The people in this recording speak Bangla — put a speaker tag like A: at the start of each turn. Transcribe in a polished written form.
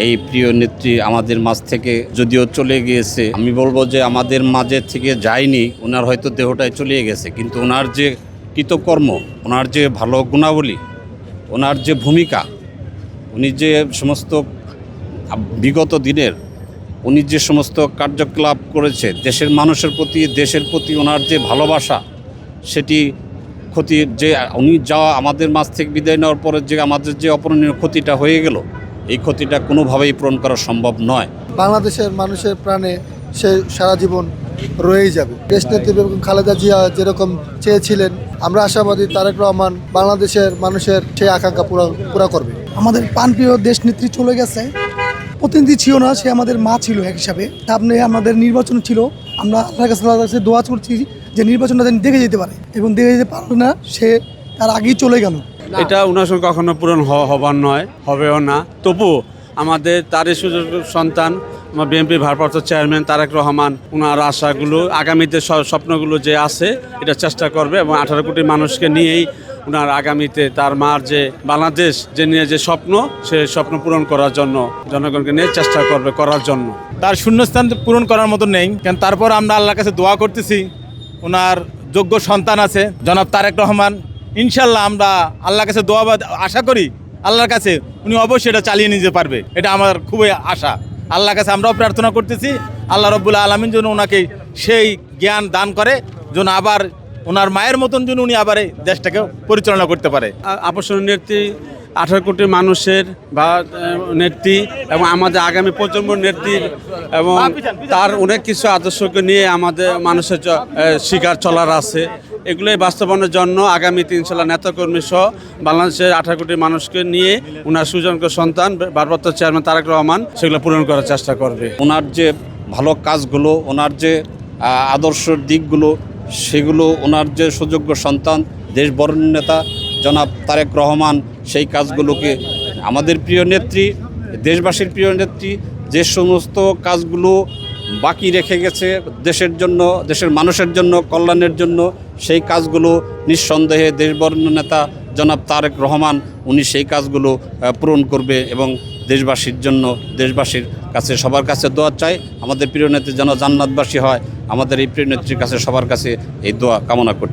A: এই প্রিয় নেত্রী আমাদের মাঝ থেকে যদিও চলে গিয়েছে, আমি বলবো যে আমাদের মাঝে থেকে যায়নি, ওনার হয়তো দেহটাই চলে গেছে, কিন্তু ওনার যে কৃতকর্ম, ওনার যে ভালো গুণাবলী, ওনার যে ভূমিকা, উনি যে সমস্ত বিগত দিনের উনি যে সমস্ত কার্যকলাপ করেছে দেশের মানুষের প্রতি, দেশের প্রতি ওনার যে ভালোবাসা, সেটি ক্ষতি যে উনি যাওয়া আমাদের মাঝ থেকে বিদায় নেওয়ার পরে যে আমাদের যে অপূরণীয় ক্ষতিটা হয়ে গেল, এই ক্ষতিটা কোনোভাবেই পূরণ করা সম্ভব নয়।
B: বাংলাদেশের মানুষের প্রাণে সে সারা জীবন রয়েই যাবে। দেশনেত্রী বেগম খালেদা জিয়া যেরকম চেয়েছিলেন, আমরা আশাবাদী তারেক রহমান বাংলাদেশের মানুষের সেই আকাঙ্ক্ষা পুরা করবে।
C: আমাদের প্রাণপ্রিয় দেশনেত্রী চলে গেছে, প্রতিনিধি ছিল না, সে আমাদের মা ছিল এক হিসাবে। সামনে আমাদের নির্বাচন ছিল, আমরা আল্লাহর কাছে দোয়া করছি যে নির্বাচনটা যেন দেখে যেতে পারে, এবং দেখে যেতে পারবে না, সে তার আগেই চলে গেল।
D: এটা ওনার সঙ্গে কখনো পূরণ হবার নয়, হবেও না। তবু আমাদের তারই সুযোগ সন্তান বিএনপি ভারপ্রাপ্ত চেয়ারম্যান তারেক রহমান, ওনার আশাগুলো, আগামীতে স্বপ্নগুলো যে আছে, এটা চেষ্টা করবে, এবং 18 কোটি মানুষকে নিয়েই ওনার আগামীতে তার মার যে বাংলাদেশ যে নিয়ে যে স্বপ্ন, সে স্বপ্ন পূরণ করার জন্য জনগণকে নিয়ে চেষ্টা করবে করার জন্য।
E: তার শূন্যস্থান পূরণ করার মতো নেই, কারণ তারপর আমরা আল্লাহর কাছে দোয়া করতেছি, ওনার যোগ্য সন্তান আছে জনাব তারেক রহমান, ইনশাল্লাহ আমরা আল্লাহর কাছে দোয়া আশা করি আল্লাহর কাছে উনি অবশ্যই এটা চালিয়ে নিতে পারবে, এটা আমার খুবই আশা। আল্লাহর কাছে আমরাও প্রার্থনা করতেছি, আল্লাহ রব্বুল আলামিন যেন ওনাকে সেই জ্ঞান দান করে, যেন আবার ওনার মায়ের মতন যেন উনি আবার এই দেশটাকে পরিচালনা করতে পারে।
D: আপসরীয় নেত্রী 18 কোটি মানুষের বা নেত্রী, এবং আমাদের আগামী প্রজন্ম নেত্রীর, এবং তার অনেক কিছু আদর্শকে নিয়ে আমাদের মানুষের শিকার চলার আছে। এগুলোই বাস্তবায়নের জন্য আগামীতে ইনশাল্লাহ নেতাকর্মী সহ বাংলাদেশের 18 কোটি মানুষকে নিয়ে ওনার সুযোগ্য সন্তান ভারপ্রাপ্ত চেয়ারম্যান তারেক রহমান সেগুলো পূরণ করার চেষ্টা করবে।
A: ওনার যে ভালো কাজগুলো, ওনার যে আদর্শের দিকগুলো, সেগুলো ওনার যে সুযোগ্য সন্তান দেশ বরেণ্য নেতা জনাব তারেক রহমান সেই কাজগুলোকে আমাদের প্রিয় নেত্রী, দেশবাসীর প্রিয় নেত্রী যে সমস্ত কাজগুলো বাকি রেখে গেছে দেশের জন্য, দেশের মানুষের জন্য, কল্যাণের জন্য, সেই কাজগুলো নিঃসন্দেহে দেশ বরেণ্য নেতা জনাব তারেক রহমান উনি সেই কাজগুলো পূরণ করবে, এবং দেশবাসীর জন্য, দেশবাসীর কাছে সবার কাছে দোয়া চাই আমাদের প্রিয় নেত্রী যেন জান্নাতবাসী হয়। আমাদের এই প্রিয় নেত্রীর কাছে সবার কাছে এই দোয়া কামনা করি।